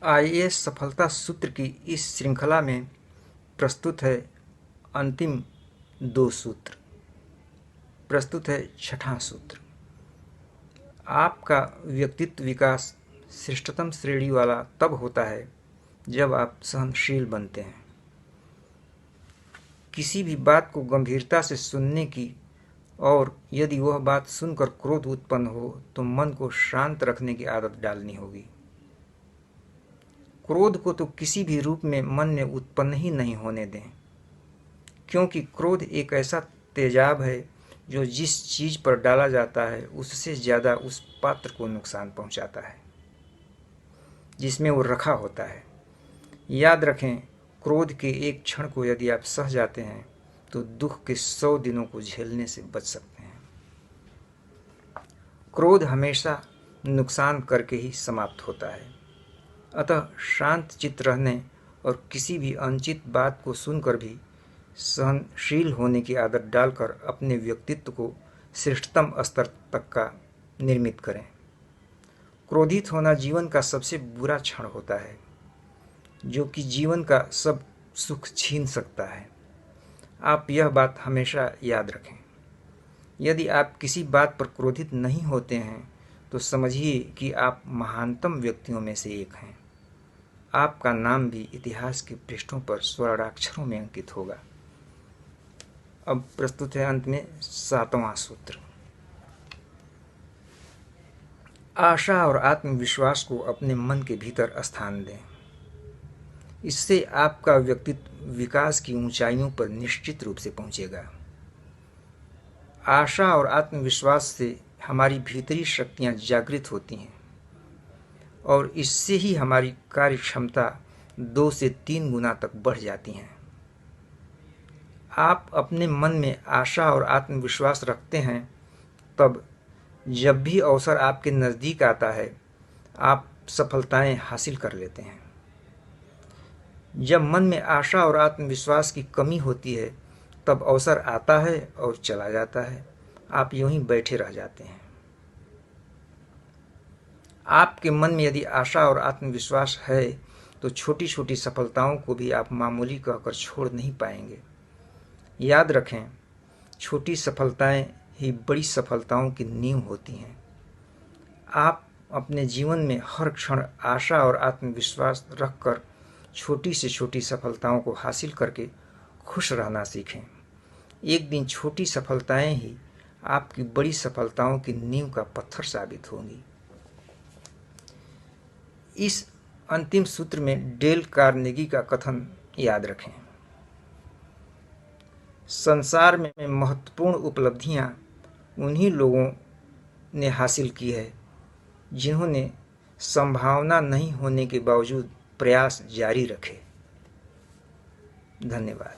IAS सफलता सूत्र की इस श्रृंखला में प्रस्तुत है अंतिम 2 सूत्र। प्रस्तुत है छठा सूत्र। आपका व्यक्तित्व विकास श्रेष्ठतम श्रेणी वाला तब होता है जब आप सहनशील बनते हैं। किसी भी बात को गंभीरता से सुनने की और यदि वह बात सुनकर क्रोध उत्पन्न हो तो मन को शांत रखने की आदत डालनी होगी। क्रोध को तो किसी भी रूप में मन में उत्पन्न ही नहीं होने दें, क्योंकि क्रोध एक ऐसा तेजाब है जो जिस चीज पर डाला जाता है उससे ज्यादा उस पात्र को नुकसान पहुंचाता है जिसमें वो रखा होता है। याद रखें, क्रोध के एक क्षण को यदि आप सह जाते हैं तो दुख के 100 दिनों को झेलने से बच सकते हैं। क्रोध हमेशा नुकसान करके ही समाप्त होता है। अतः शांत चित्त रहने और किसी भी अनुचित बात को सुनकर भी सहनशील होने की आदत डालकर अपने व्यक्तित्व को श्रेष्ठतम स्तर तक का निर्मित करें। क्रोधित होना जीवन का सबसे बुरा क्षण होता है, जो कि जीवन का सब सुख छीन सकता है। आप यह बात हमेशा याद रखें। यदि आप किसी बात पर क्रोधित नहीं होते हैं तो समझिए कि आप महानतम व्यक्तियों में से एक हैं। आपका नाम भी इतिहास के पृष्ठों पर स्वर्णाक्षरों में अंकित होगा। अब प्रस्तुत है अंत में 7वां सूत्र। आशा और आत्मविश्वास को अपने मन के भीतर स्थान दें। इससे आपका व्यक्तित्व विकास की ऊंचाइयों पर निश्चित रूप से पहुंचेगा। आशा और आत्मविश्वास से हमारी भीतरी शक्तियां जागृत होती हैं और इससे ही हमारी कार्य क्षमता 2 से 3 गुना तक बढ़ जाती हैं। आप अपने मन में आशा और आत्मविश्वास रखते हैं, तब जब भी अवसर आपके नज़दीक आता है आप सफलताएं हासिल कर लेते हैं। जब मन में आशा और आत्मविश्वास की कमी होती है तब अवसर आता है और चला जाता है, आप यूं ही बैठे रह जाते हैं। आपके मन में यदि आशा और आत्मविश्वास है तो छोटी छोटी सफलताओं को भी आप मामूली कहकर छोड़ नहीं पाएंगे। याद रखें, छोटी सफलताएं ही बड़ी सफलताओं की नींव होती हैं। आप अपने जीवन में हर क्षण आशा और आत्मविश्वास रखकर छोटी से छोटी सफलताओं को हासिल करके खुश रहना सीखें। एक दिन छोटी सफलताएं ही आपकी बड़ी सफलताओं की नींव का पत्थर साबित होंगी। इस अंतिम सूत्र में डेल कार्नेगी का कथन याद रखें। संसार में महत्वपूर्ण उपलब्धियां उन्हीं लोगों ने हासिल की है जिन्होंने संभावना नहीं होने के बावजूद प्रयास जारी रखे। धन्यवाद।